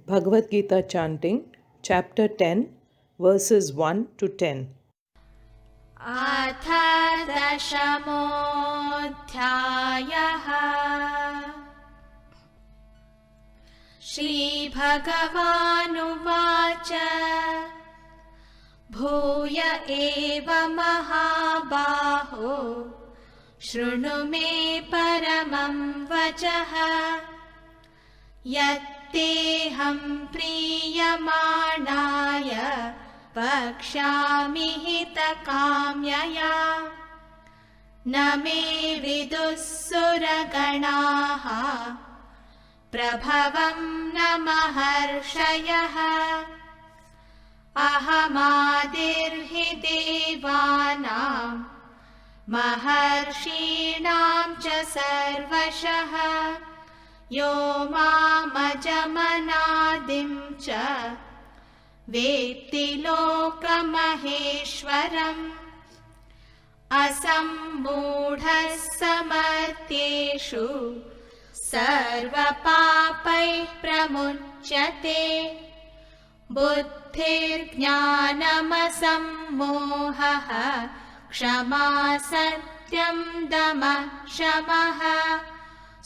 Bhagavad Gita chanting, Chapter 10, verses 1 to 10. अथ दशमोऽध्यायः। श्रीभगवानुवाच भूय एव महाबाहो शृणु मे परमं वचः यत्तेऽहं प्रीयमाणाय वक्ष्यामि हितकाम्यया न मे विदुः सुरगणाः प्रभवं न महर्षयः अहमादिर्हि देवानां महर्षीणां च सर्वशः यो मामजमनादिं च वेत्ति लोकमहेश्वरम् असम्मूढः समर्थ्येषु सर्वपापैः प्रमुच्यते बुद्धिर्ज्ञानमसम्मोहः क्षमा सत्यं दमः शमः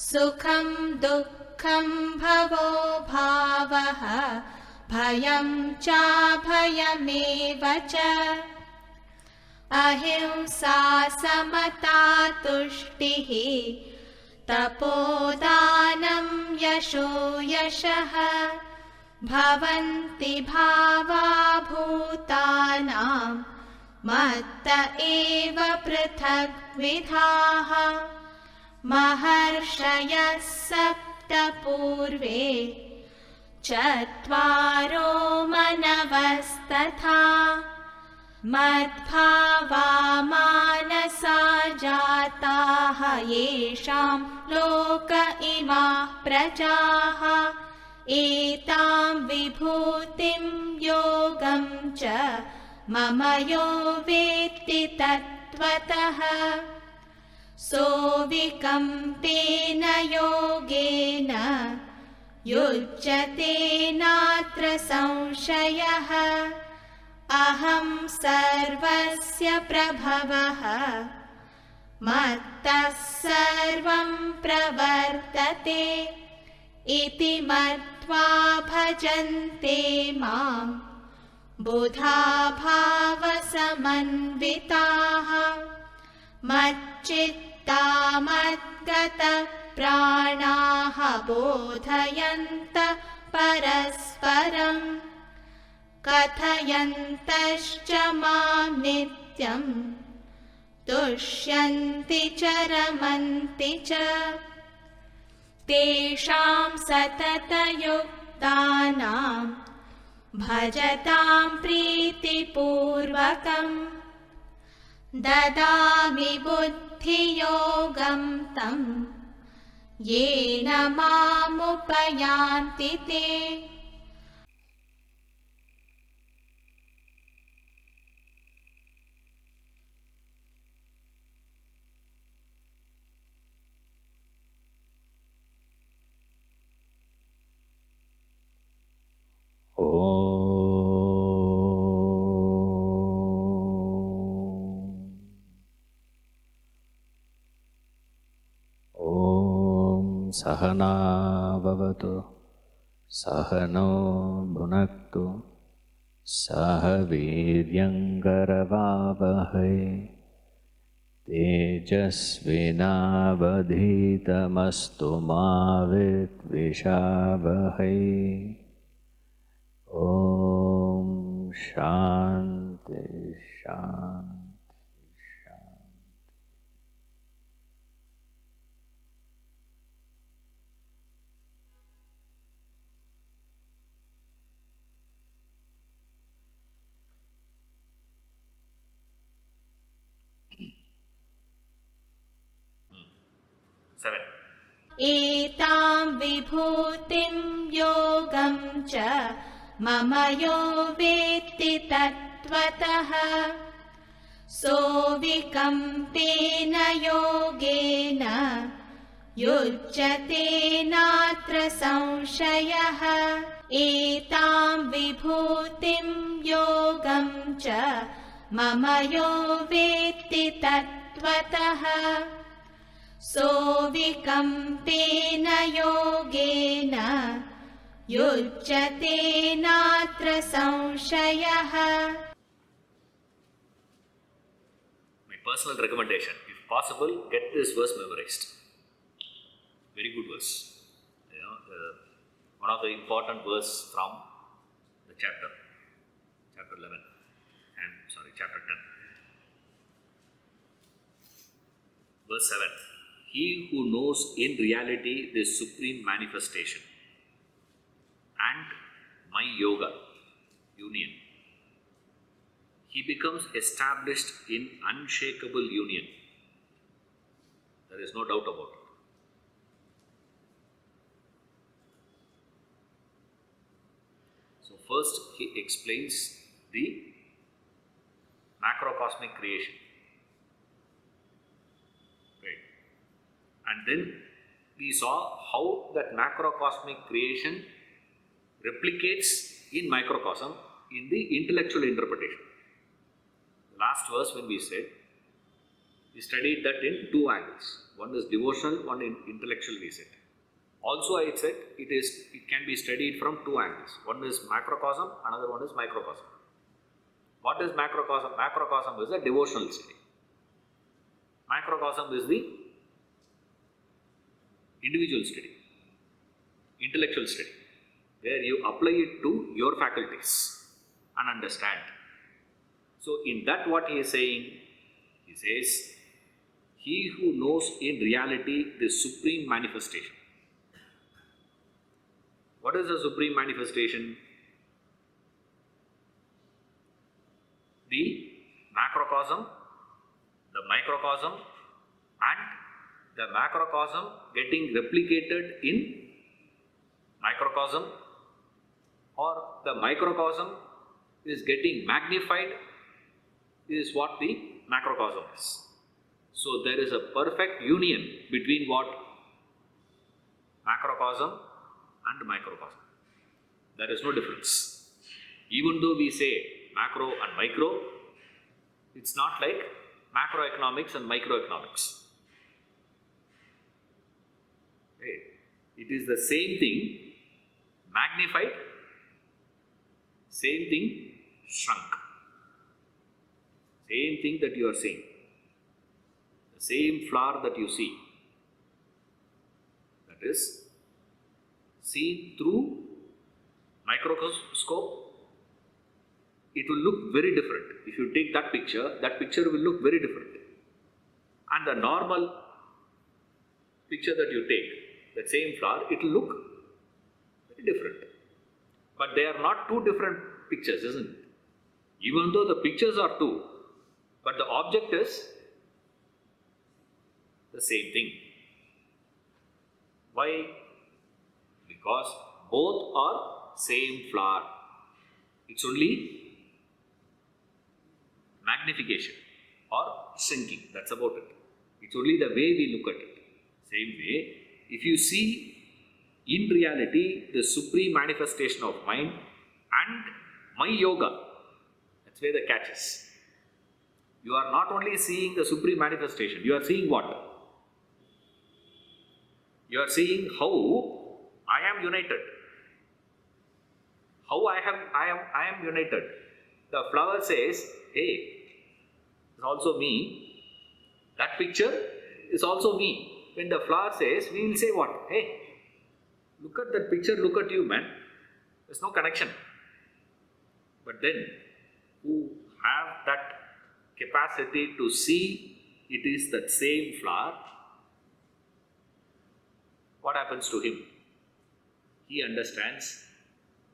सुखं दुःखं भवो भावः भयं चाभयमेव च अहिंसा समता तुष्टिः तपोदानं यशो यशः भवन्ति भावा भूतानां मत्त एव पृथग्विधाः महर्षयः सप्त पूर्वे चत्वारो मनवस्तथा मद्भावा मानसा जाताः येषां लोक इमाः प्रजाः एतां विभूतिं योगं च मम यो वेत्ति तत्त्वतः सोऽविकम्पेन योगेन युज्यते नात्र संशयः अहं सर्वस्य प्रभवः मत्तः सर्वं प्रवर्तते इति मत्वा भजन्ते मां बुधा भावसमन्विताः मच्चित्ता मद्गतप्राणाः बोधयन्तः परस्परं कथयन्तश्च मां नित्यं तुष्यन्ति च रमन्ति च तेषां सततयुक्तानां भजतां प्रीतिपूर्वकं ददामि बुद्धियोगं तं येन मामुपयान्ति ते। सहना भवतु सहनो भुनक्तु सह वीर्यङ्करवावहै तेजस्विनावधीतमस्तु मा विद्विषावहै ॐ शान्ति शान्ति। 7. एतां विभूतिं योगं च मम यो वेत्ति तत्त्वतः सोऽविकम्पेन योगेन युज्यते नात्र संशयः एतां विभूतिं योगं च मम यो वेत्ति तत्त्वतः सोऽविकम्पेन योगेन युज्यते नात्र संशयः. My personal recommendation, if possible, get this verse memorized. Very good verse. One of the important verse from the chapter 11. Chapter 10. Verse 7. He who knows in reality this supreme manifestation and my yoga, union, he becomes established in unshakable union. There is no doubt about it. So first he explains the macrocosmic creation. Right. And then we saw how that macrocosmic creation replicates in microcosm in the intellectual interpretation. Last verse when we said, we studied that in two angles. One is devotional, one in intellectual we said. Also I said it can be studied from two angles. One is macrocosm, another one is microcosm. What is macrocosm? Macrocosm is a devotional study. Microcosm is the individual study, intellectual study, where you apply it to your faculties and understand. So in that what he is saying, he says, he who knows in reality the supreme manifestation. What is the supreme manifestation? The macrocosm, the microcosm, and the macrocosm getting replicated in microcosm, or the microcosm is getting magnified, is what the macrocosm is. So there is a perfect union between what? Macrocosm and microcosm. There is no difference. Even though we say macro and micro, it's not like macroeconomics and microeconomics. Okay. It is the same thing magnified, same thing shrunk. Same thing that you are seeing. The same flower that you see. That is seen through microscope. It will look very different. If you take that picture will look very different. And the normal picture that you take, that same flower, it will look very different. But they are not two different pictures, isn't it? Even though the pictures are two, but the object is the same thing. Why? Because both are same flower. It's only magnification or shrinking. That's about it. It's only the way we look at it. Same way, if you see in reality the supreme manifestation of mind and my yoga, that's where the catch is. You are not only seeing the supreme manifestation, you are seeing what? You are seeing how I am united. How I am united. The flower says, hey, it's also me. That picture is also me. When the flower says, we will say what? Hey, look at that picture, look at you, man. There's no connection. But then, who have that capacity to see it is that same flower, what happens to him? He understands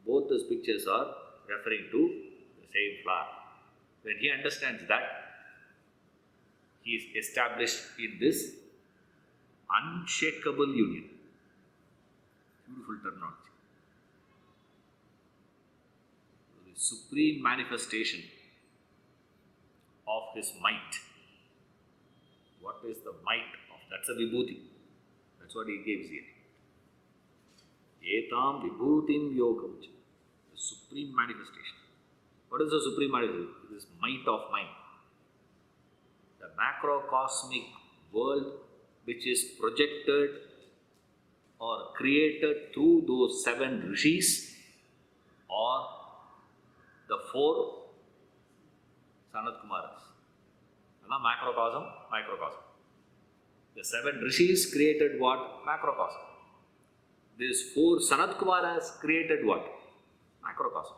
both those pictures are referring to the same flower. When he understands that, he is established in this unshakable union. Beautiful terminology. The supreme manifestation of his might. What is the might of? That's a vibhuti. That's what he gives here. Etam vibhutim yogam. The supreme manifestation. What is the supreme manifestation? It is might of mind. The macrocosmic world which is projected or created through those 7 rishis or the 4 Sanat Kumaras. Macrocosm, microcosm. The 7 rishis created what? Macrocosm. These 4 Sanat Kumaras created what? Macrocosm.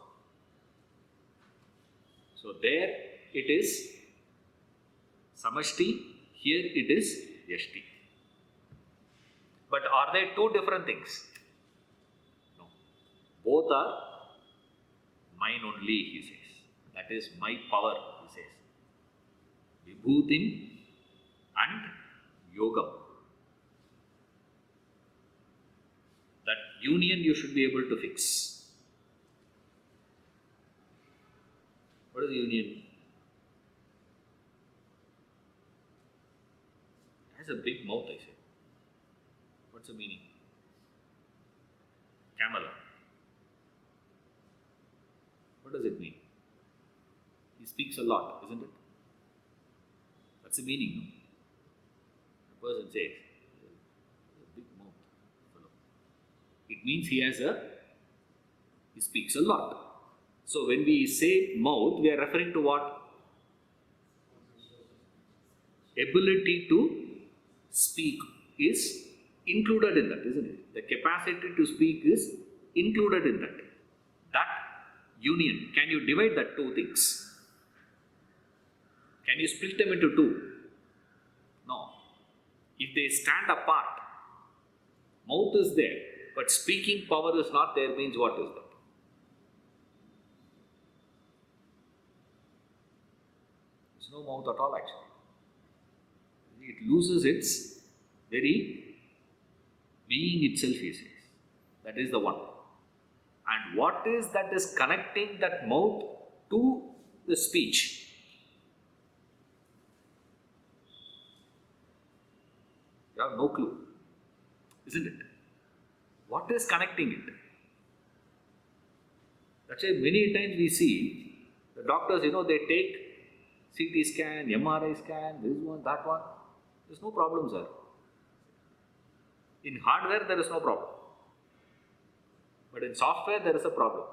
So there it is Samashti, here it is Yashti. But are they 2 different things? No. Both are mine only, he says. That is my power, he says. Vibhutim and Yogam. That union you should be able to fix. What is the union? It has a big mouth, I say. What's the meaning? Camel. What does it mean? He speaks a lot, isn't it? That's the meaning, no? The person says, a big mouth fellow. It means he speaks a lot. So when we say mouth, we are referring to what? Ability to speak is included in that, isn't it? The capacity to speak is included in that. That union, can you divide that 2 things? Can you split them into 2? No. If they stand apart, mouth is there, but speaking power is not there, means what is that? There's no mouth at all actually. It loses its very being itself, he says. That is the one. And what is that is connecting that mouth to the speech? You have no clue, isn't it? What is connecting it? That's why many times we see the doctors, they take CT scan, MRI scan, this one, that one. There's no problem, sir. In hardware, there is no problem. But in software, there is a problem.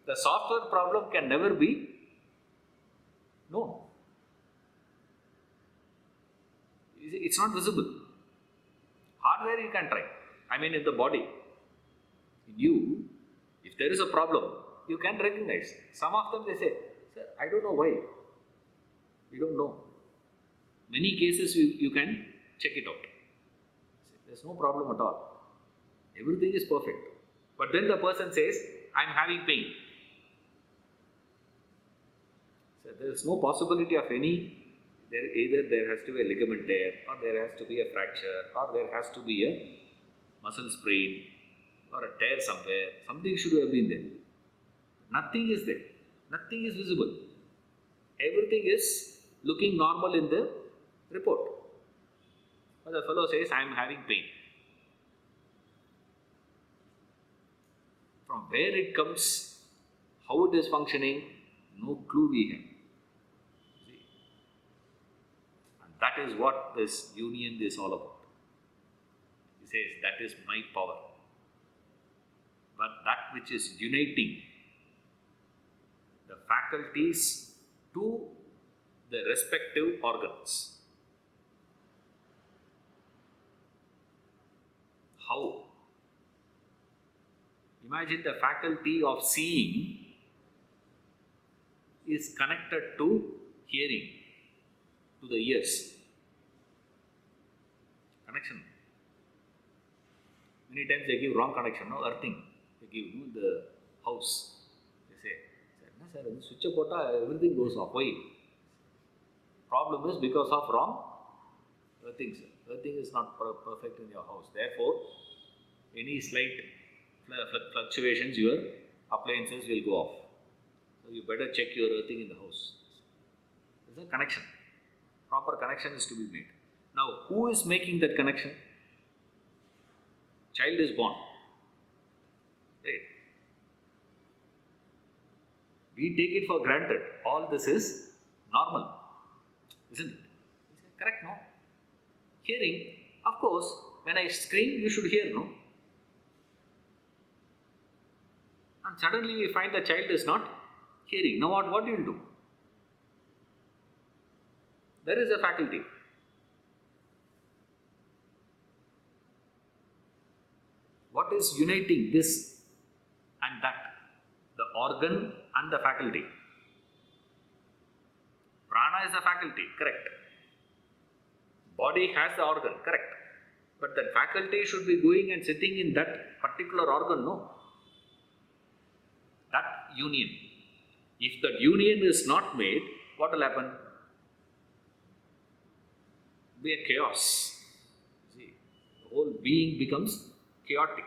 The software problem can never be known. It's not visible. Hardware you can try. In the body. In you, if there is a problem, you can recognize. Some of them they say, sir, I don't know why. We don't know. Many cases you can check it out. There's no problem at all. Everything is perfect. But then the person says, I'm having pain. So there is no possibility of either there has to be a ligament tear, or there has to be a fracture, or there has to be a muscle sprain, or a tear somewhere. Something should have been there. Nothing is there. Nothing is visible. Everything is looking normal in the report. But the fellow says, I am having pain. From where it comes, how it is functioning, no clue we have. See? And that is what this union is all about. He says, that is my power. But that which is uniting the faculties to the respective organs. How? Imagine the faculty of seeing is connected to hearing, to the ears. Connection. Many times they give wrong connection, no earthing. They give the house. They say, sir, switch pota, everything goes off. Why? Problem is because of wrong earthing. Earthing is not perfect in your house. Therefore, any slight fluctuations, your appliances will go off. So you better check your earthing in the house. There's a connection. Proper connection is to be made. Now, who is making that connection? child is born. Right? We take it for granted. All this is normal, isn't it? Correct, no? Hearing, of course, when I scream, you should hear, no? And suddenly we find the child is not hearing. Now what do you do? There is a faculty. What is uniting this and that? The organ and the faculty. Prana is the faculty, correct. Body has the organ, correct. But that faculty should be going and sitting in that particular organ, no. That union. If that union is not made, what will happen? Be a chaos. See, the whole being becomes chaotic.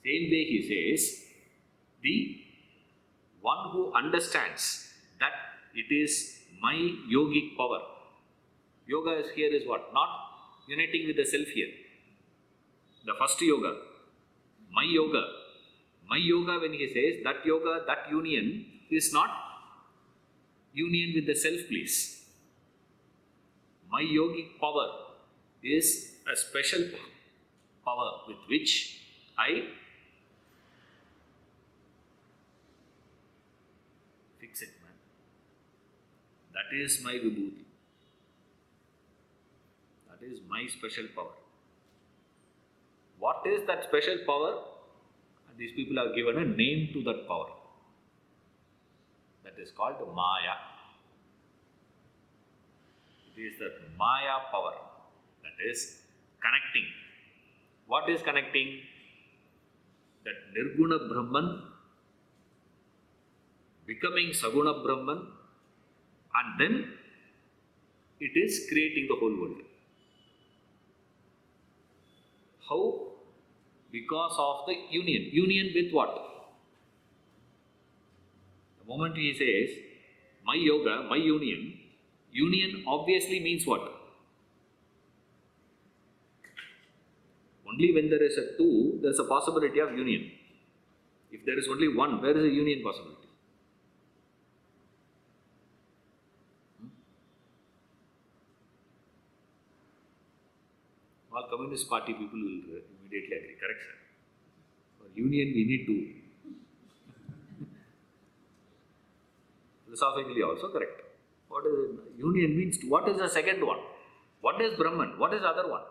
Same way he says, the one who understands that it is my yogic power. Yoga is here is what? Not uniting with the self here. The first yoga, my yoga. My yoga, when he says that yoga, that union is not union with the self, please. My yogic power is a special power with which I fix it, man. That is my vibhuti. That is my special power. What is that special power? And these people have given a name to that power. That is called Maya. It is that Maya power that is connecting. What is connecting? That Nirguna Brahman becoming Saguna Brahman, and then it is creating the whole world. How? Because of the union. Union with what? The moment he says, my yoga, my union, union obviously means what? Only when there is a two, there is a possibility of union. If there is only one, where is the union possibility? All Communist Party people will immediately agree, correct, sir? For union, we need two. Philosophically also correct. What is it? Union means two. What is the second one? What is Brahman? What is the other one?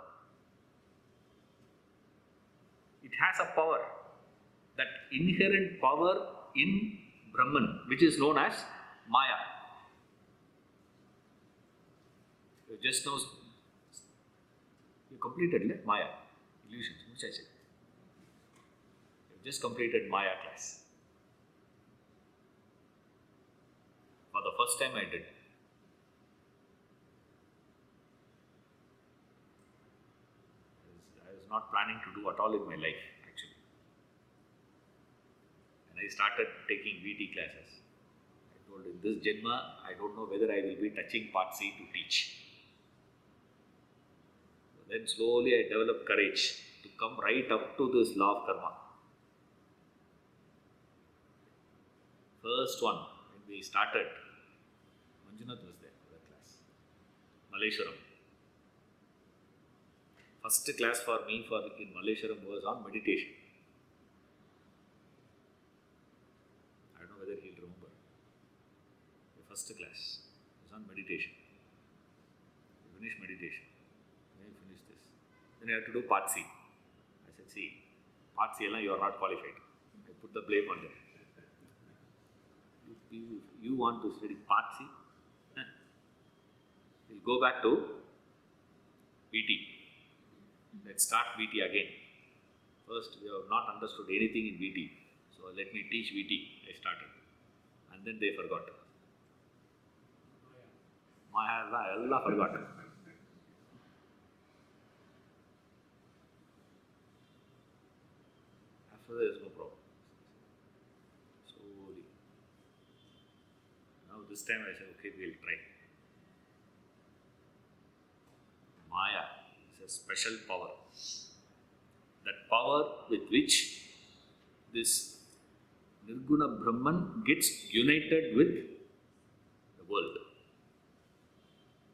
It has a power. That inherent power in Brahman, which is known as Maya. You just know. You completed Maya, illusions, which I said. You just completed Maya class. For the first time I did. I was not planning to do at all in my life, actually. And I started taking VT classes. I told in this Janma, I don't know whether I will be touching part C to teach. Then slowly I developed courage to come right up to this law of karma. First one, when we started, Manjunath was there for that class. Malleshwaram. First class for me in Malleshwaram was on meditation. I don't know whether he'll remember. The first class was on meditation. We finished meditation. Then you have to do part C. I said, see, part C, you are not qualified. I put the blame on them. You want to study part C? We'll go back to VT. Let's start VT again. First, we have not understood anything in VT. So let me teach VT. I started. And then they forgot. Allah forgot. So there is no problem. Slowly. Now this time I said, okay, we'll try. Maya is a special power. that power with which this Nirguna Brahman gets united with the world.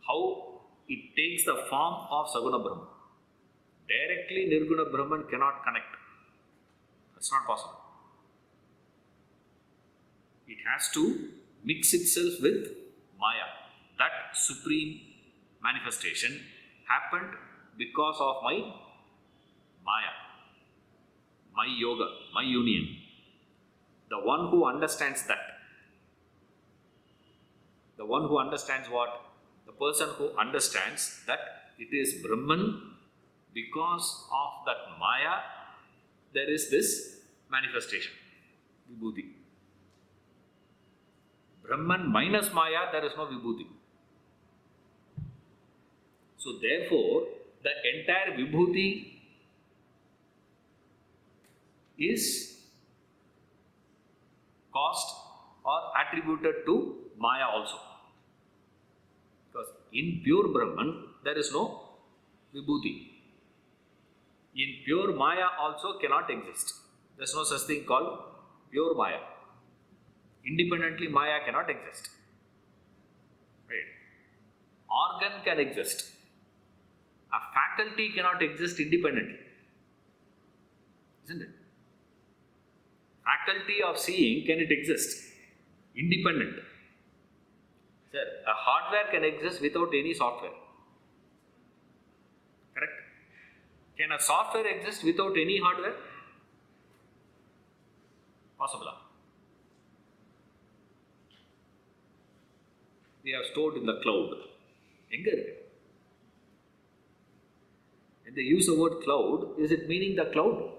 How it takes the form of Saguna Brahman. Directly Nirguna Brahman cannot connect. That's not possible. It has to mix itself with Maya. That supreme manifestation happened because of my Maya, my yoga, my union. The one who understands that, the one who understands what? The person who understands that it is Brahman, because of that Maya, there is this manifestation, Vibhuti. Brahman minus Maya, there is no Vibhuti. So therefore, the entire Vibhuti is caused or attributed to Maya also. Because in pure Brahman, there is no Vibhuti. In pure Maya also cannot exist. There is no such thing called pure Maya. Independently, Maya cannot exist. Right? Organ can exist. A faculty cannot exist independently. Isn't it? Faculty of seeing, can it exist? Independent. Sir, a hardware can exist without any software. Correct? Can a software exist without any hardware? Possible. We have stored in the cloud. When they use the word cloud, is it meaning the cloud?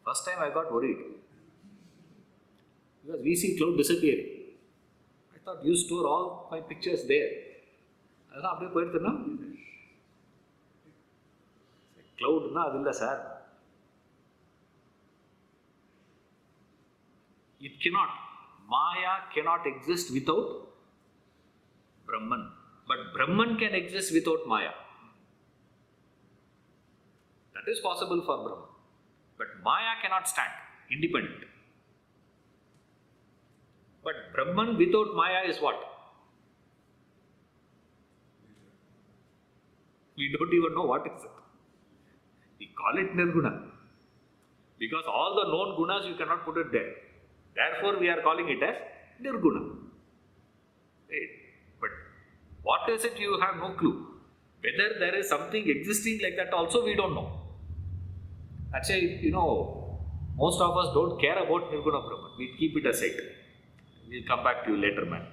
First time I got worried. Because we see cloud disappearing. I thought you store all my pictures there. Cloud na adilla sir. It cannot. Maya cannot exist without Brahman. But Brahman can exist without Maya. That is possible for Brahman. But Maya cannot stand independent. But Brahman without Maya is what? We don't even know what is it. We call it Nirguna. Because all the known gunas you cannot put it there. Therefore we are calling it as Nirguna. Right? But what is it, you have no clue. Whether there is something existing like that also we don't know. That's why, most of us don't care about Nirguna Brahman. We keep it aside. We'll come back to you later, man.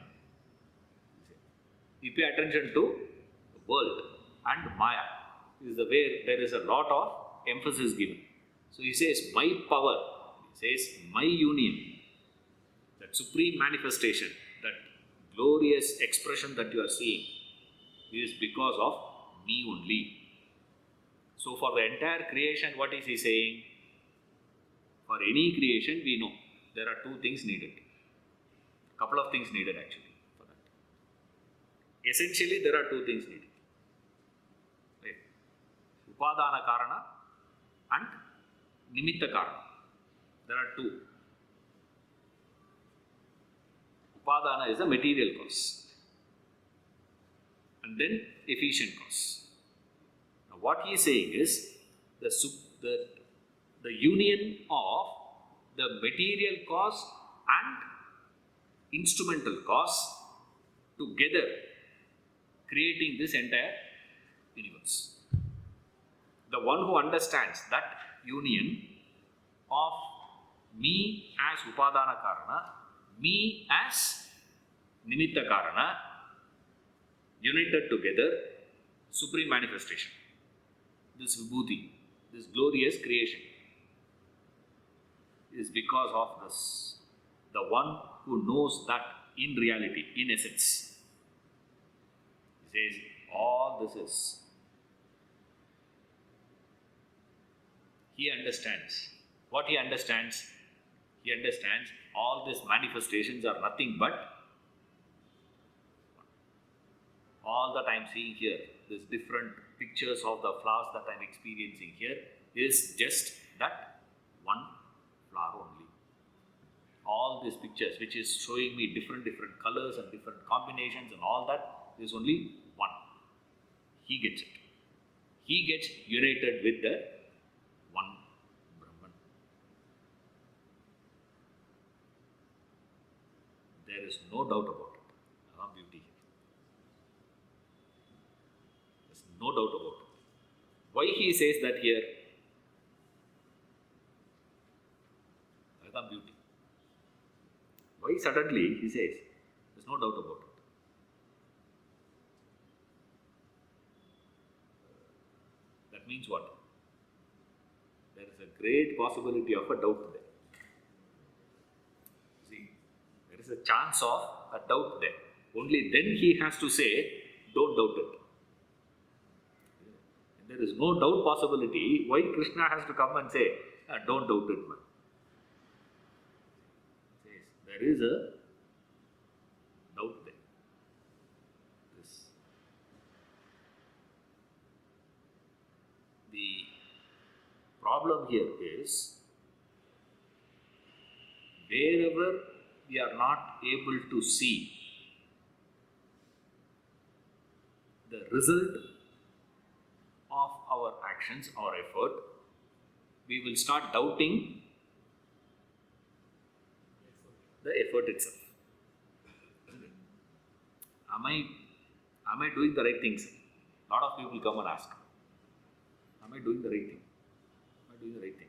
We pay attention to the world and Maya. This is the way there is a lot of emphasis given. So he says, my power, he says, my union, that supreme manifestation, that glorious expression that you are seeing is because of me only. So for the entire creation, what is he saying? For any creation, we know there are two things needed. Couple of things needed actually for that. Essentially, there are two things needed. Right? Upadana Karana and Nimitta Karana. There are two. Upadana is the material cause. And then efficient cause. Now what he is saying is the union of the material cause and instrumental cause together creating this entire universe. The one who understands that union of me as Upadana Karana, me as Nimitta Karana, united together, supreme manifestation. This Vibhuti, this glorious creation is because of this. The one who knows that in reality, in essence. He says, all this is. He understands. What he understands? He understands all these manifestations are nothing but all that I am seeing here these different pictures of the flowers that I'm experiencing here is just that one flower only. All these pictures which is showing me different colors and different combinations and all that is only one. He gets it. He gets united with the one Brahman. There is no doubt about it. Ram beauty here. There's no doubt about it. Why he says that here? Ram beauty. Why suddenly he says? There's no doubt about it. That means what? There is a great possibility of a doubt there. See, there is a chance of a doubt there. Only then he has to say, don't doubt it. There is no doubt possibility. Why Krishna has to come and say, don't doubt it, man? Says, there is a doubt there. The problem here is wherever we are not able to see the result of our actions or effort, we will start doubting the effort itself. Isn't it? Am I doing the right things? A lot of people come and ask, am I doing the right thing? Am I doing the right thing?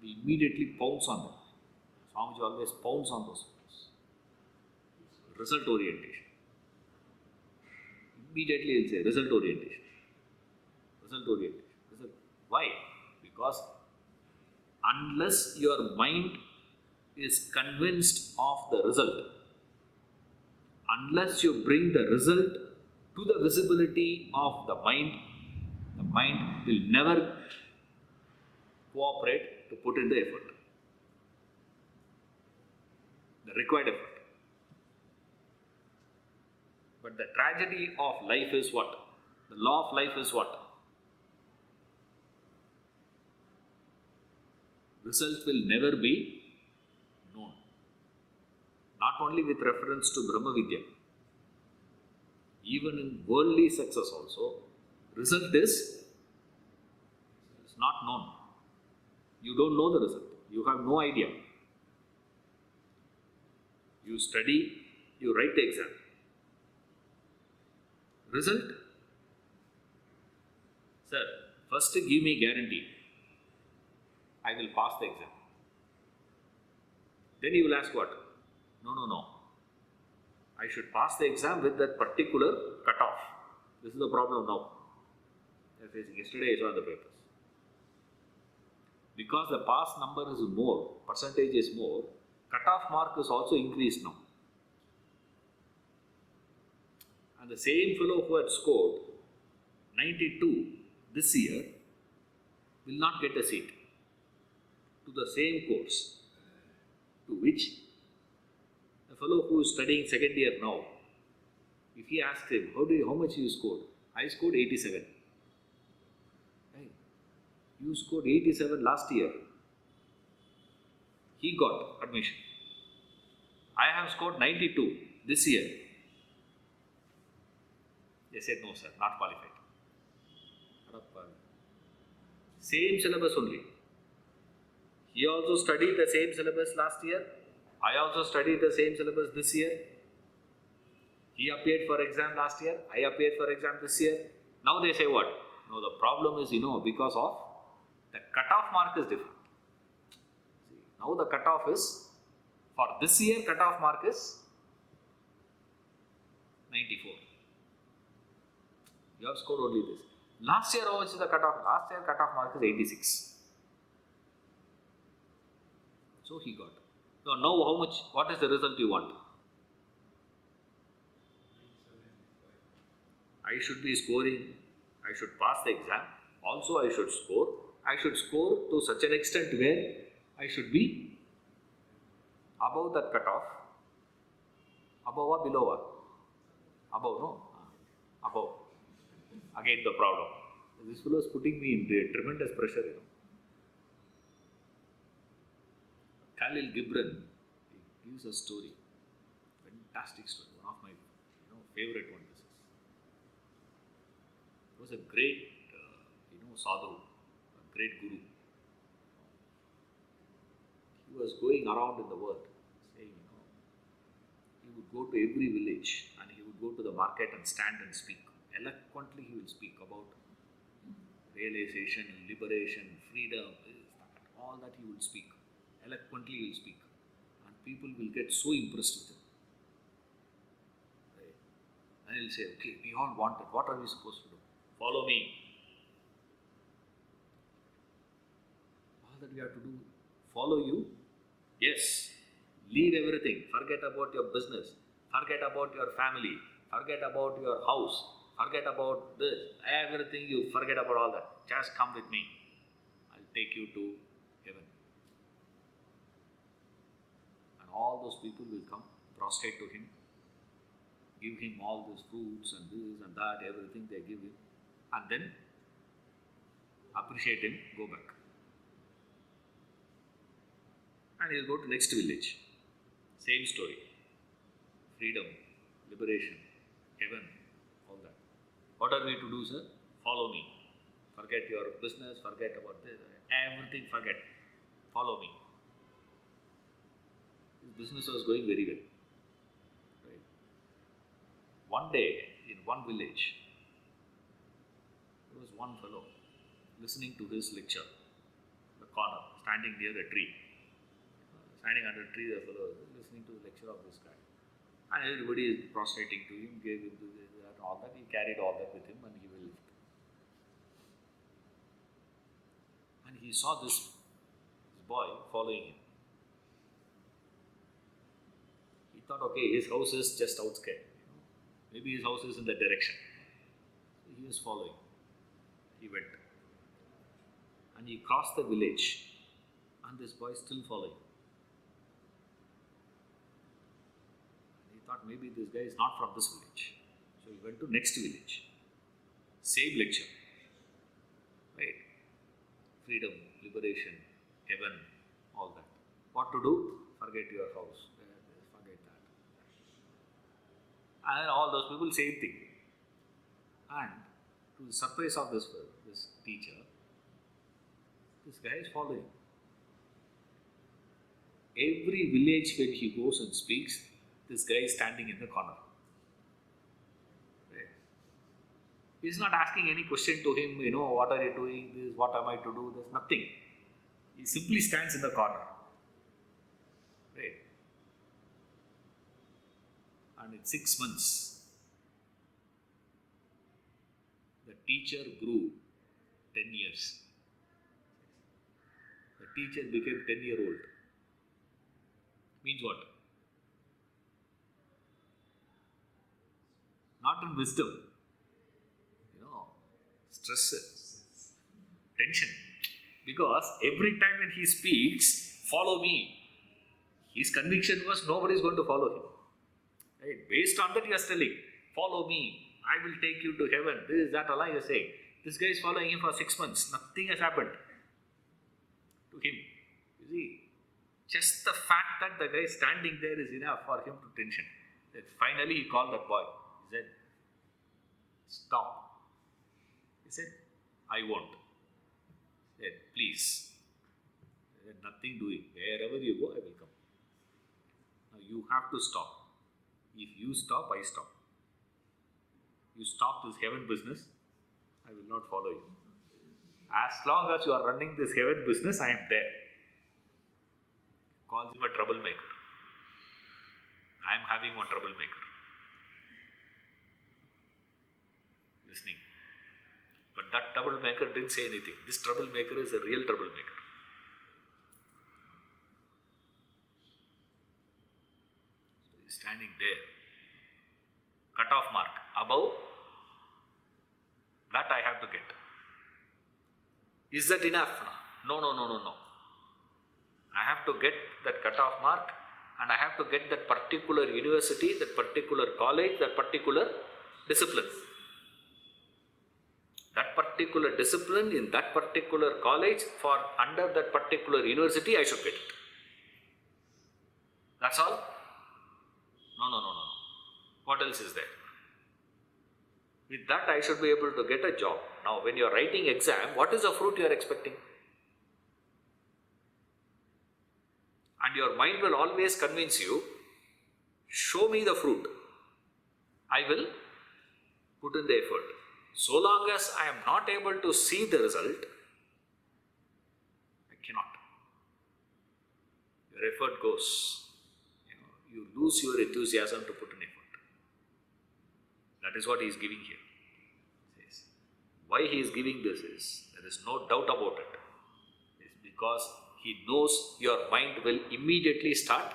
We immediately pounce on them. Swamiji always pounce on those things. Result orientation. Immediately he'll say result orientation. Result orientation. Result. Why? Because unless your mind is convinced of the result, unless you bring the result to the visibility of the mind will never cooperate to put in the effort, the required effort. But the tragedy of life is what? The law of life is what? Result will never be known. Not only with reference to Brahma Vidya, even in worldly success also, result is not known. You don't know the result. You have no idea. You study, you write the exam. Result? Sir, first give me guarantee. I will pass the exam. Then you will ask what? No. I should pass the exam with that particular cutoff. This is the problem now. Yesterday I saw the papers. Because the pass number is more, percentage is more, cutoff mark is also increased now. And the same fellow who had scored 92 this year will not get a seat to the same course to which the fellow who is studying second year now, if he asks him, how much you scored? I scored 87. Hey, you scored 87 last year. He got admission. I have scored 92 this year. They said, no sir, not qualified. Same syllabus only. He also studied the same syllabus last year. I also studied the same syllabus this year. He appeared for exam last year. I appeared for exam this year. Now they say what? No, the problem is, because of the cutoff mark is different. See, now the cutoff is, for this year, cutoff mark is 94. You have scored only this. Last year, how much is the cutoff? Last year, cutoff mark is 86. So he got. So now how much, what is the result you want? I should be scoring, I should pass the exam. Also I should score. I should score to such an extent where I should be above that cutoff. Above or below what? Above, no? above. Again the problem. This fellow is putting me in tremendous pressure, you know. Khalil Gibran, he gives a story, fantastic story, one of my favorite ones. This is. He was a great, sadhu, a great guru. He was going around in the world saying, he would go to every village and he would go to the market and stand and speak. Eloquently he will speak about realization, liberation, freedom, this, that, all that he will speak. Eloquently he will speak. And people will get so impressed with him. Right? And he'll say, okay, we all want it. What are we supposed to do? Follow me. All that we have to do, follow you. Yes. Leave everything. Forget about your business. Forget about your family. Forget about your house. Forget about this. Everything you forget about all that. Just come with me. I'll take you to heaven. And all those people will come, prostrate to him, give him all these foods and this and that, everything they give him, and then appreciate him, go back. And he'll go to next village. Same story. Freedom, liberation, heaven, all that. What are we to do, sir? Follow me. Forget your business, forget about this, everything forget. Follow me. His business was going very well. Right? One day, in one village, there was one fellow listening to his lecture, in the corner, standing near a tree. Standing under a tree, the fellow is listening to the lecture of this guy. And everybody is prostrating to him, gave him that, all that. He carried all that with him and he will lift. And he saw this boy following him. He thought, okay, his house is just outskirts. Maybe his house is in that direction. So he was following. He went. And he crossed the village. And this boy is still following. Thought maybe this guy is not from this village. So he went to next village. Same lecture. Right? Freedom, liberation, heaven, all that. What to do? Forget your house. Forget that. And all those people, same thing. And to the surprise of this teacher, this guy is following. Every village when he goes and speaks, this guy is standing in the corner. Right? He's not asking any question to him, what are you doing, this, what am I to do, there's nothing. He simply stands in the corner. Right? And in 6 months, the teacher grew 10 years. The teacher became 10-year-old. Means what? Not in wisdom, stress, tension. Because every time when he speaks, follow me, his conviction was nobody is going to follow him. Right? Based on that, he was telling, follow me, I will take you to heaven. This is that Allah is saying. This guy is following him for 6 months. Nothing has happened to him. You see, just the fact that the guy is standing there is enough for him to tension. Then finally, he called that boy. He said, stop. He said, I won't. He said, please. He said, nothing doing. Wherever you go, I will come. Now you have to stop. If you stop, I stop. You stop this heaven business, I will not follow you. As long as you are running this heaven business, I am there. Calls him a troublemaker. I am having one troublemaker. Listening. But that troublemaker didn't say anything. This troublemaker is a real troublemaker. So he's standing there. Cut-off mark. Above, that I have to get. Is that enough? No. I have to get that cut-off mark and I have to get that particular university, that particular college, that particular discipline. that particular discipline in that particular college for under that particular university, I should get it. That's all? No. What else is there? With that, I should be able to get a job. Now, when you are writing exam, what is the fruit you are expecting? And your mind will always convince you, show me the fruit. I will put in the effort. So long as I am not able to see the result, I cannot. Your effort goes. You lose your enthusiasm to put in effort. That is what he is giving here. Why he is giving this is, there is no doubt about it. It's because he knows your mind will immediately start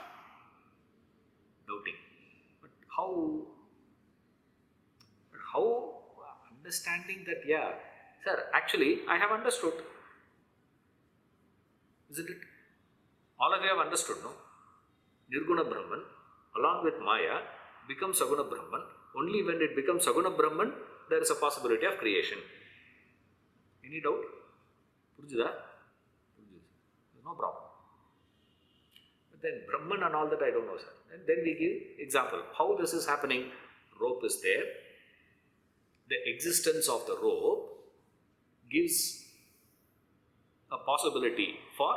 doubting. But how understanding that, yeah, sir, actually I have understood. Isn't it? All of you have understood, no? Nirguna Brahman, along with Maya, becomes Saguna Brahman. Only when it becomes Saguna Brahman, there is a possibility of creation. Any doubt? Purjida? There's no problem. But then Brahman and all that I don't know, sir. And then we give example. How this is happening? Rope is there. The existence of the rope gives a possibility for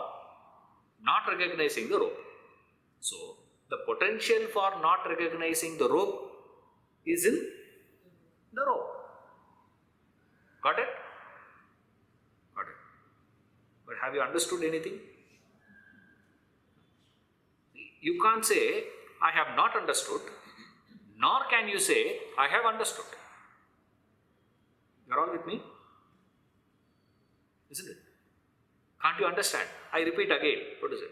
not recognizing the rope. So, the potential for not recognizing the rope is in the rope. Got it? Got it. But have you understood anything? You can't say, I have not understood, nor can you say, I have understood. You're all with me? Isn't it? Can't you understand? I repeat again. What is it?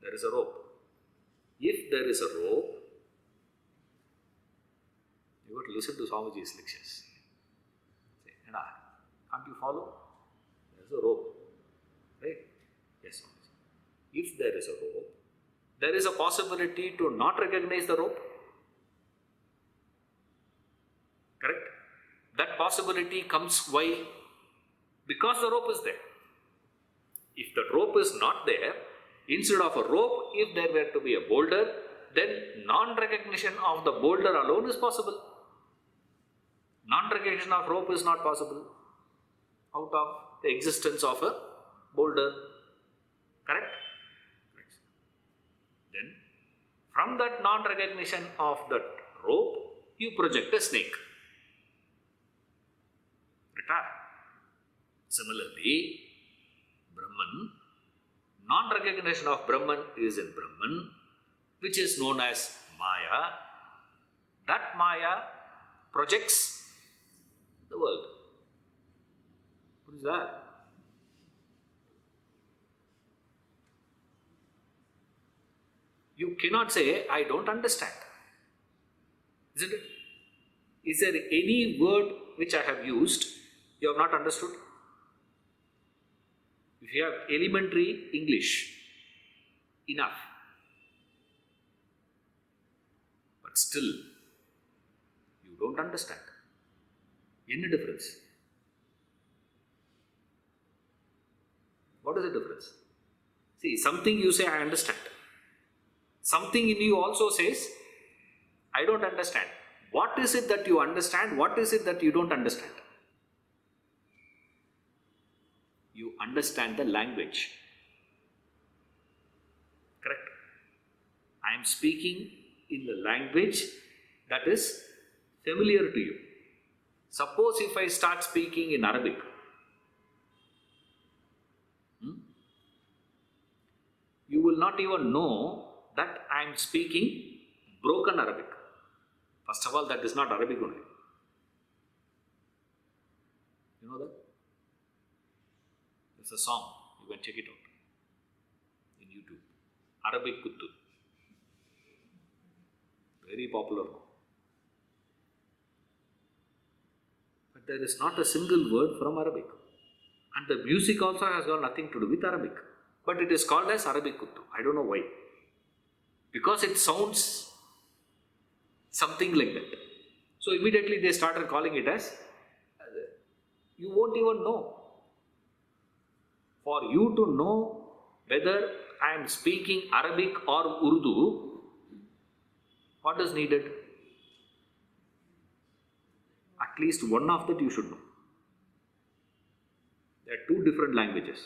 There is a rope. If there is a rope, you got to listen to Swamiji's lectures. Say, can't you follow? There is a rope. Right? Yes, Swamiji. If there is a rope, there is a possibility to not recognize the rope. Correct? That possibility comes why? Because the rope is there. If the rope is not there, instead of a rope, if there were to be a boulder, then non-recognition of the boulder alone is possible. Non-recognition of rope is not possible out of the existence of a boulder. Correct? Then, from that non-recognition of that rope, you project a snake. Similarly, Brahman, non-recognition of Brahman is in Brahman, which is known as Maya. That Maya projects the world. What is that? You cannot say, I don't understand. Isn't it? Is there any word which I have used you have not understood? If you have elementary English, enough. But still, you don't understand. Any difference? What is the difference? See, something you say, I understand. Something in you also says, I don't understand. What is it that you understand? What is it that you don't understand? You understand the language. Correct? I am speaking in the language that is familiar to you. Suppose if I start speaking in Arabic, you will not even know that I am speaking broken Arabic. First of all, that is not Arabic only. You know that? It's a song. You can check it out in YouTube. Arabic Kuttu. Very popular now. But there is not a single word from Arabic. And the music also has got nothing to do with Arabic. But it is called as Arabic Kuttu. I don't know why. Because it sounds something like that. So immediately they started calling it as You won't even know. For you to know whether I am speaking Arabic or Urdu, what is needed? At least one of that you should know. There are two different languages.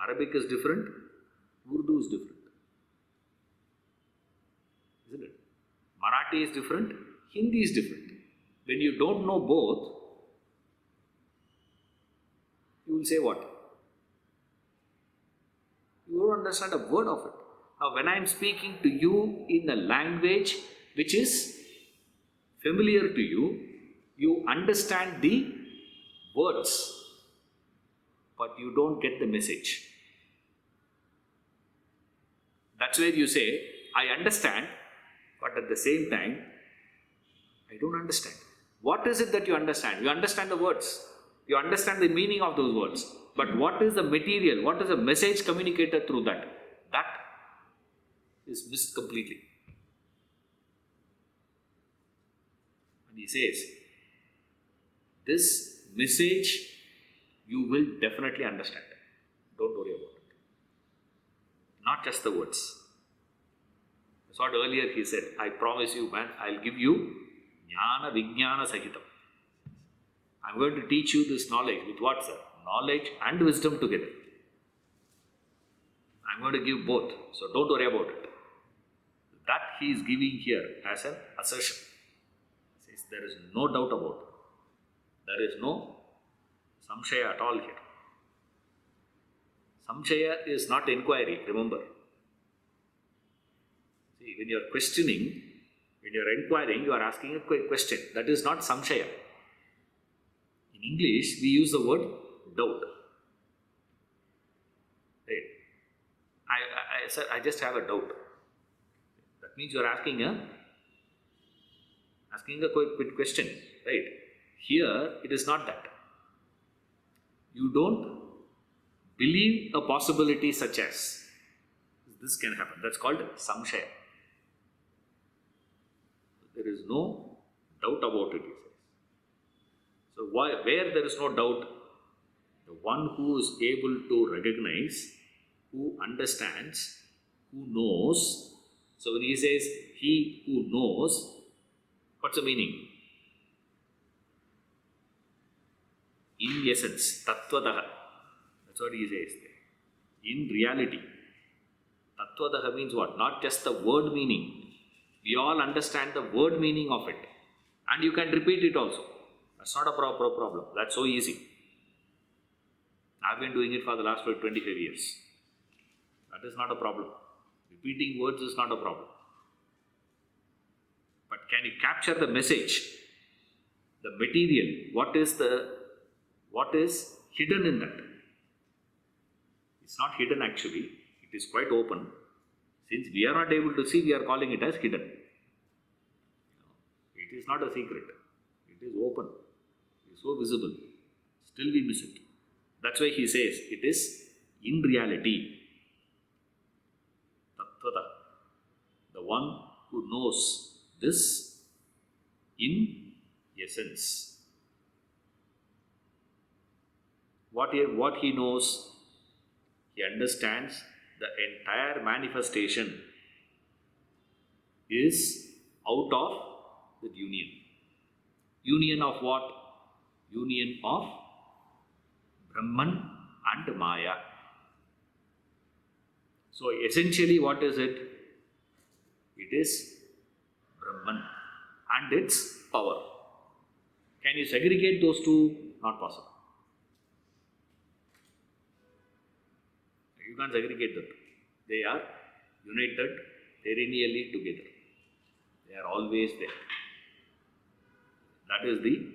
Arabic is different, Urdu is different. Isn't it? Marathi is different, Hindi is different. When you don't know both, you will say what? You don't understand a word of it. Now, when I am speaking to you in a language which is familiar to you, you understand the words, but you don't get the message. That's where you say, I understand, but at the same time, I don't understand. What is it that you understand? You understand the words. You understand the meaning of those words. But what is the material? What is the message communicated through that? That is missed completely. And he says, this message you will definitely understand. Don't worry about it. Not just the words. That's what earlier he said, I promise you, man, I'll give you jnana vijnana sahitam. I'm going to teach you this knowledge with what, sir? Knowledge and wisdom together. I'm going to give both, so don't worry about it. That he is giving here as an assertion. He says there is no doubt about it. There is no samshaya at all here. Samshaya is not inquiry, remember. See, when you are questioning, when you are inquiring, you are asking a question. That is not samshaya. In English, we use the word doubt. Right? I just have a doubt. That means you are asking a quick question. Right? Here, it is not that. You don't believe a possibility such as this can happen. That's called samshaya. There is no doubt about it, he says. So where there is no doubt, the one who is able to recognize, who understands, who knows. So when he says he who knows, what's the meaning? In essence, tattvadaha. That's what he says there. In reality, tattvadaha means what? Not just the word meaning. We all understand the word meaning of it. And you can repeat it also. That's not a problem. That's so easy. I've been doing it for the last 25 years. That is not a problem. Repeating words is not a problem. But can you capture the message, the material? What is hidden in that? It's not hidden actually. It is quite open. Since we are not able to see, we are calling it as hidden. It is not a secret. It is open. It is so visible. Still we miss it. That's why he says it is in reality. Tattvada. The one who knows this in essence. What he knows, he understands the entire manifestation is out of the union. Union of what? Union of Brahman and Maya. So essentially what is it? It is Brahman and its power. Can you segregate those two? Not possible. You can't segregate them. They are united perennially together. They are always there. That is the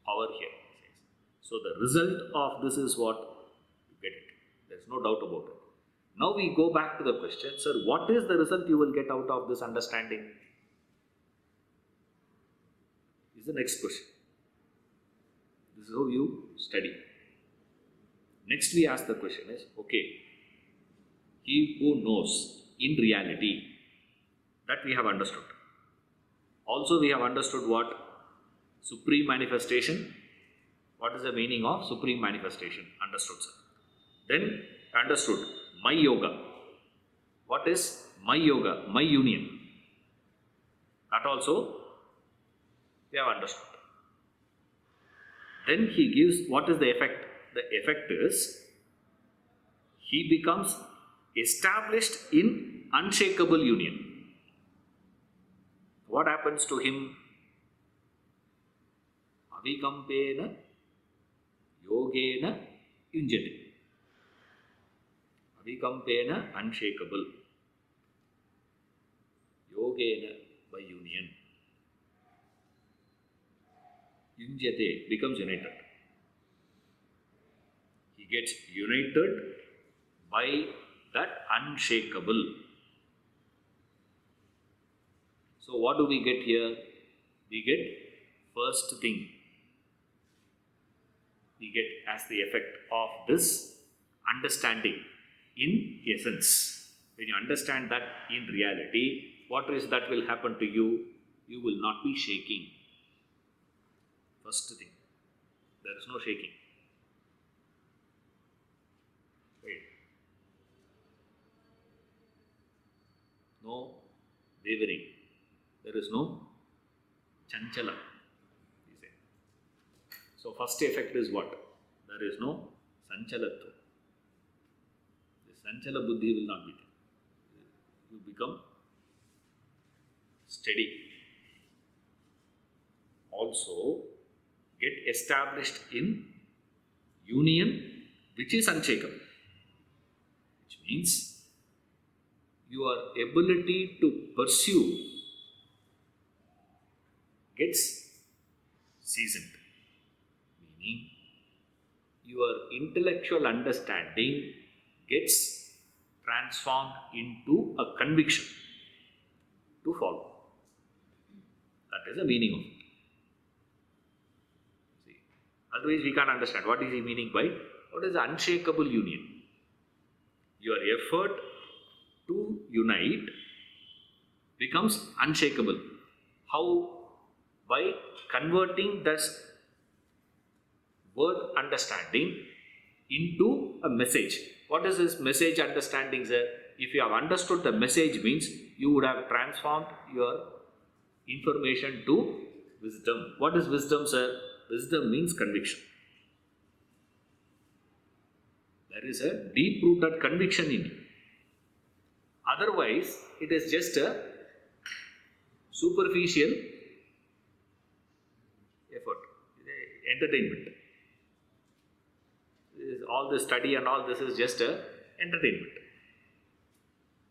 power here. So the result of this is what? You get it. There is no doubt about it. Now we go back to the question, sir, what is the result you will get out of this understanding? Is the next question. This is how you study. Next we ask the question is, okay, he who knows in reality, that we have understood. Also we have understood what? Supreme manifestation What is the meaning of supreme manifestation? Understood, sir. Then understood my yoga. What is my yoga? My union. That also we have understood. Then he gives what is the effect? The effect is he becomes established in unshakable union. What happens to him? Avikampena yogena yunjati. Avikampena unshakable. Yogena by union. Yunjate becomes united. He gets united by that unshakable. So what do we get here? We get first thing. We get as the effect of this understanding in essence. When you understand that in reality, what is that will happen to you? You will not be shaking. First thing. There is no shaking. Wait. No wavering. There is no chanchala. So first effect is what? There is no sanchalatva. The sanchala buddhi will not be there. You become steady. Also get established in union which is unshakable. Which means your ability to pursue gets seasoned. Meaning, your intellectual understanding gets transformed into a conviction to follow. That is the meaning of it. See, otherwise we can't understand. What is he meaning by? What is the unshakable union? Your effort to unite becomes unshakable. How? By converting this word understanding into a message. What is this message understanding, sir? If you have understood the message means you would have transformed your information to wisdom. What is wisdom, sir? Wisdom means conviction. There is a deep-rooted conviction in you. Otherwise, it is just a superficial effort, entertainment. All the study and all this is just a entertainment.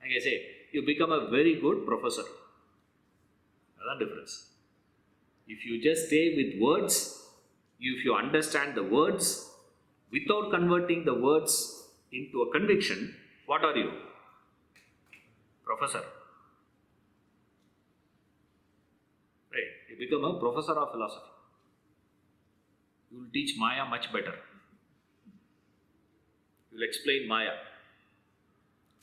Like I say, you become a very good professor. That's the difference. If you just stay with words, if you understand the words without converting the words into a conviction, what are you? Professor. Right? You become a professor of philosophy. You will teach Maya much better. You will explain Maya.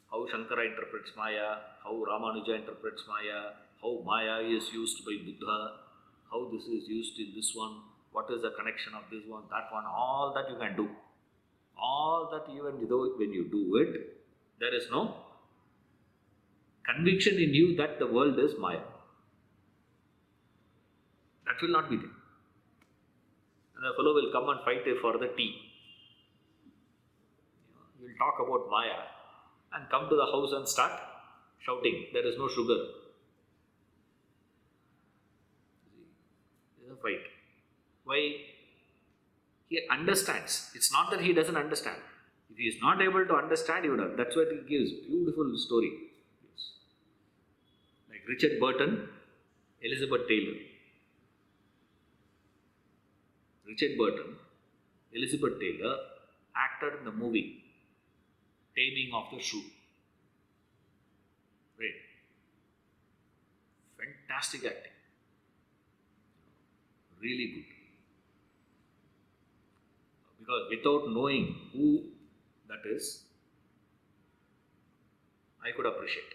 How Shankara interprets Maya, how Ramanuja interprets Maya, how Maya is used by Buddha, how this is used in this one, what is the connection of this one, that one, all that you can do. All that even though when you do it, there is no conviction in you that the world is Maya. That will not be there. And the fellow will come and fight for the tea. You will talk about Maya and come to the house and start shouting, there is no sugar. There is a fight. Why? He understands. It's not that he doesn't understand. If he is not able to understand, he would have. That's what he gives. Beautiful story. Like Richard Burton, Elizabeth Taylor. Richard Burton, Elizabeth Taylor acted in the movie Taming of the Shrew. Right. Fantastic acting. Really good. Because without knowing who that is, I could appreciate.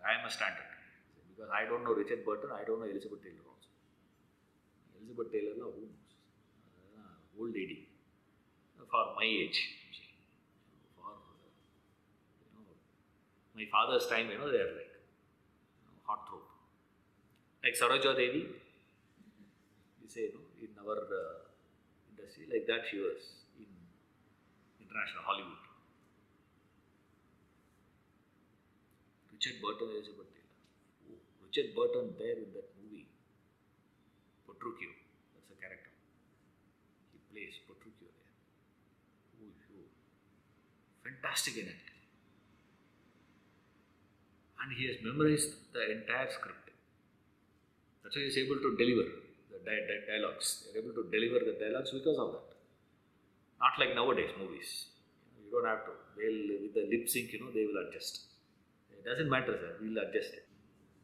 I am a standard. Because I don't know Richard Burton, I don't know Elizabeth Taylor also. Elizabeth Taylor, who knows? old lady for my age. For my father's time, they are like hot throat. Like Saroja Devi, we say, in our industry, like that she was in international Hollywood. Richard Burton is a Taylor. Oh, Richard Burton there in that movie, Petruchio, that's a character. He plays Petruchio there. Oh, fantastic in acting. And he has memorized the entire script. That's why he is able to deliver the dialogues. They are able to deliver the dialogues because of that. Not like nowadays movies. You don't have to. With the lip sync, they will adjust. It doesn't matter, sir. We'll adjust it.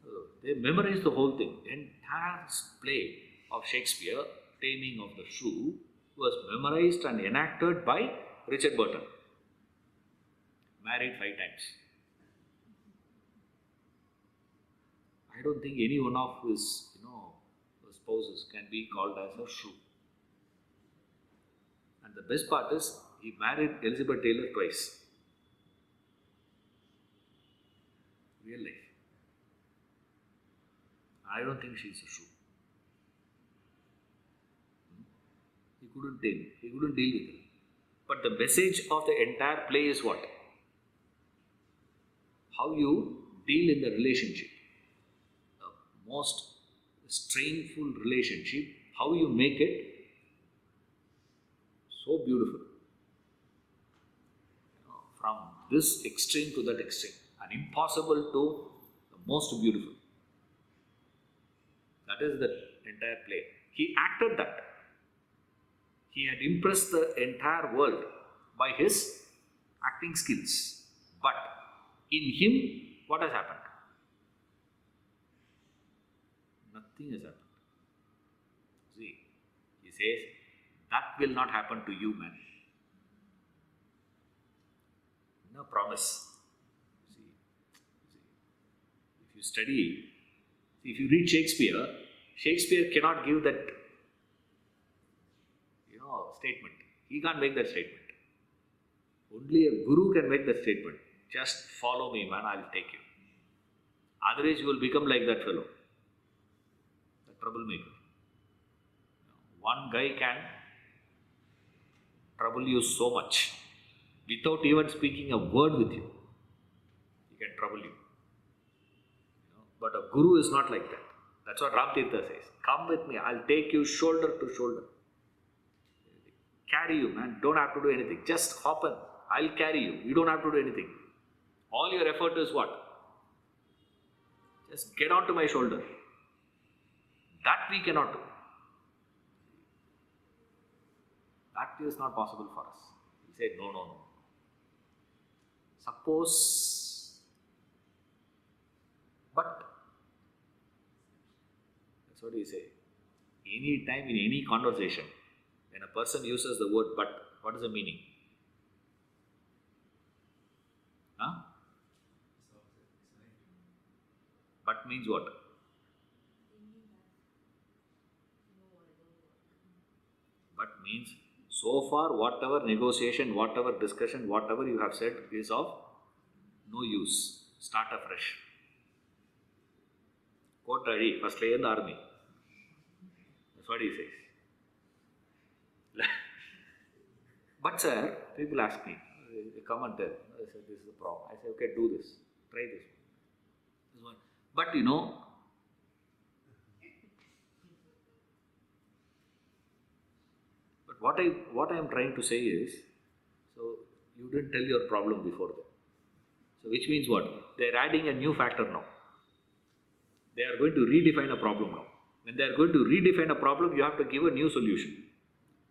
So they memorize the whole thing. The entire play of Shakespeare, Taming of the Shrew, was memorized and enacted by Richard Burton. Married 5 times. I don't think any one of his, spouses can be called as a shrew. And the best part is, he married Elizabeth Taylor twice. Real life. I don't think she's a shrew. He couldn't deal with it. But the message of the entire play is what? How you deal in the relationship. The most strainful relationship, how you make it so beautiful. From this extreme to that extreme. And impossible to the most beautiful. That is the entire play. He acted that. He had impressed the entire world by his acting skills. But in him, what has happened? Nothing has happened. See, he says, that will not happen to you, man. No promise. See, if you study, if you read Shakespeare, Shakespeare cannot give that, statement. He can't make that statement. Only a guru can make that statement. Just follow me, man, I'll take you. Otherwise, you will become like that fellow, the troublemaker. One guy can trouble you so much without even speaking a word with you. He can trouble you. But a guru is not like that. That's what Ram Tirtha says. Come with me, I'll take you shoulder to shoulder. Carry you, man. Don't have to do anything. Just hop in. I'll carry you. You don't have to do anything. All your effort is what? Just get onto my shoulder. That we cannot do. That is not possible for us. He said, no. Suppose, but that's what he said. Any time in any conversation, when a person uses the word but, what is the meaning? Huh? But means what? But means, so far whatever negotiation, whatever discussion, whatever you have said is of no use. Start afresh. Quote ready, first lay in the army. That's what he says. But sir, people ask me, come and tell. I said, this is the problem. I say, okay, do this. Try this. This one. But what I am trying to say is, so you didn't tell your problem before that. So which means what? They are adding a new factor now. They are going to redefine a problem now. When they are going to redefine a problem, you have to give a new solution.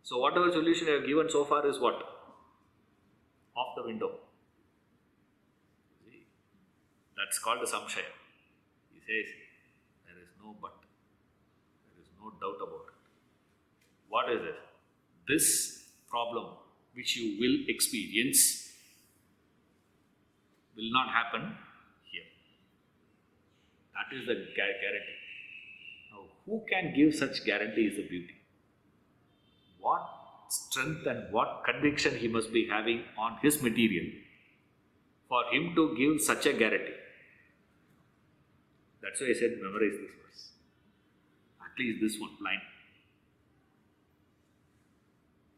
So whatever solution you have given so far is what? Off the window. See? That's called the samshaya. He says, there is no but. There is no doubt about it. What is it? This problem which you will experience will not happen here. That is the guarantee. Now, who can give such guarantee is the beauty. What strength and what conviction he must be having on his material for him to give such a guarantee. That's why I said memorize this verse. At least this one line.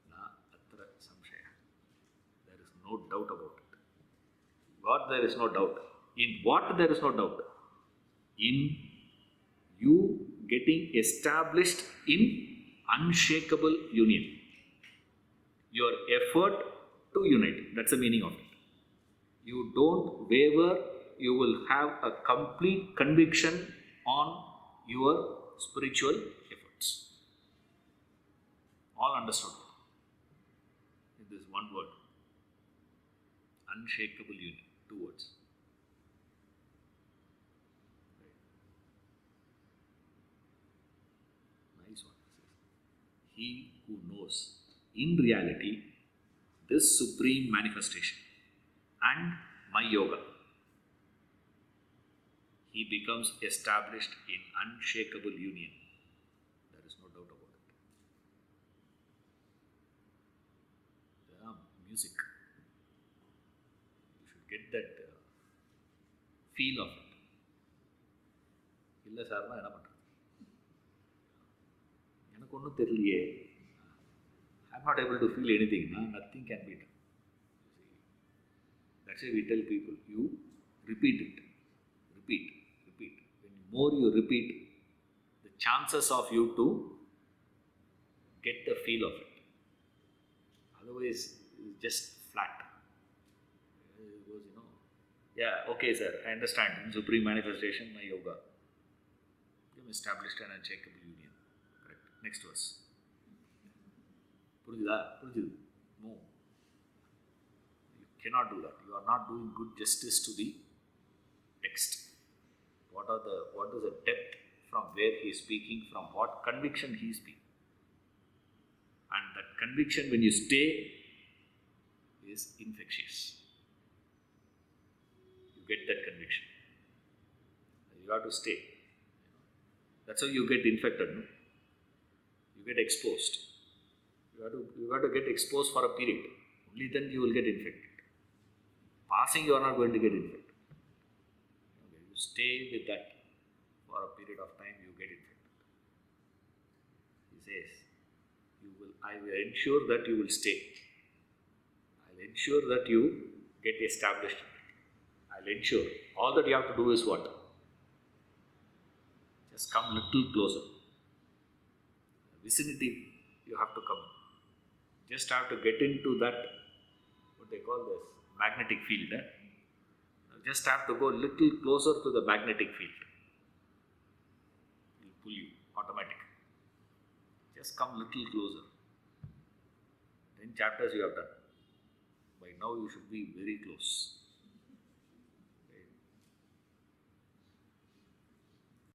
Na atra samshaya. There is no doubt about it. God, there is no doubt. In what there is no doubt? In you getting established in unshakable union. Your effort to unite. That's the meaning of it. You don't waver, you will have a complete conviction on your spiritual efforts. All understood in this one word. Unshakable union. 2 words. Nice one. He who knows in reality this supreme manifestation and my yoga, he becomes established in unshakable union. There is no doubt about it. Music. You should get that feel of it. இல்லை சார்னா என்ன பண்ணுறது? எனக்கு ஒன்றும் தெரியலையே. I'm not able to feel anything. Nothing can be done. That's why we tell people, you repeat it. Repeat. When more you repeat, the chances of you to get the feel of it. Otherwise, it's just flat. It goes, yeah, okay sir, I understand. In supreme manifestation, my yoga. You have established an unshakable union. Correct. Next verse. Purujida? No. You cannot do that. You are not doing good justice to the text. What is the depth from where he is speaking, from what conviction he is speaking. And that conviction, when you stay, is infectious. You get that conviction. You have to stay. That's how you get infected. No? You get exposed. You have to get exposed for a period. Only then you will get infected. Passing, you are not going to get infected. Okay, you stay with that for a period of time, you get infected. He says, I will ensure that you will stay. I will ensure that you get established. I will ensure. All that you have to do is what? Just come little closer. Vicinity, you have to come. Just have to get into that, what they call this, magnetic field. Just have to go little closer to the magnetic field. It will pull you automatically. Just come little closer. 10 chapters you have done. By now you should be very close.